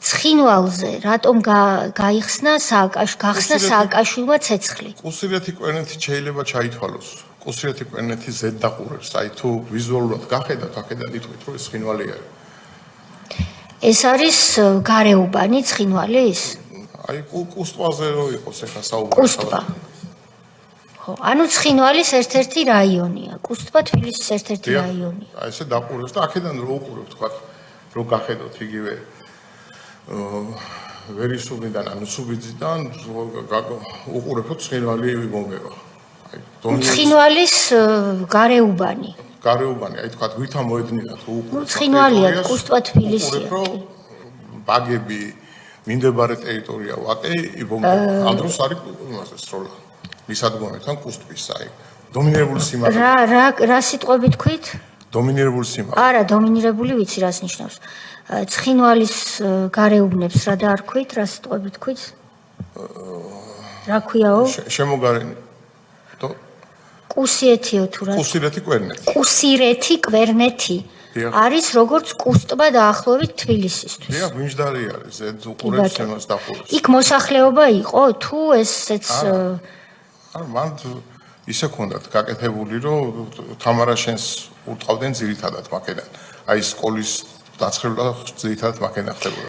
ცხინვალზე რატომ გაიხსნა გახსნა სააკაშვილმა ცეცხლი? კუსირეთი კვერნეთი შეიძლება ჩაითვალოს. კუსირეთი კვერნეთი ზედდაყურებს, აი თუ ვიზუალურად გახედავთ, აქედან იტყვით, რომ ეს ცხინვალი არის. ეს არის გარეუბანი ცხინვალის? აი კუსტვაზე რო იყოს ახლა საუბარი. კუსტვა. ხო, ანუ ცხინვალის ერთ-ერთი რაიონია. კუსტვა თბილისის ერთ-ერთი რაიონია. აი ესე დაყურებს და აქედან რო უყურებ თქვა, რო გახედოთ იგივე ვერისუბნიდან, ანუ სუბიძიდან უყურებთ ცხინვალი მომევა. აი ცხინვალის გარეუბანი. გარეუბანი, აი თქვა ვითა მოედნიდან თუ უყურებთ. ცხინვალია კუსტვა თბილისია. ბაგები მინდებარე ტერიტორია ვაკე იბომბება. ამ დროს არის იმასე სროლა. მისადგომებთან კუსტვის აი დომინირებული სიმაღლე. რა სიტყვები თქვით? დომინირებული სიმაღლე. არა, დომინირებული ვიცი რას ნიშნავს. ცხინვალის გარეუბნებს რა დაარქვით, რა სიტყვები თქვით? რა ქვიაო? შემოგარენი. კუსიეთიო თუ რა? კუსირეთი კვერნეთი. კუსირეთი კვერნეთი. არის როგორც კუსტვა დაახლოებით თბილისისთვის. დიახ, მიმჯდარი არის, ზედ უყურებს იმას დაყურებს. იქ მოსახლეობა იყო თუ ესეც არა, მან ისე ქონდათ გაკეთებული, რომ თამარა შენს ურტყავდნენ ძირითადად მაქედან. აი სკოლის დაცხრება ძირითადად მაქედან ხდებოდა.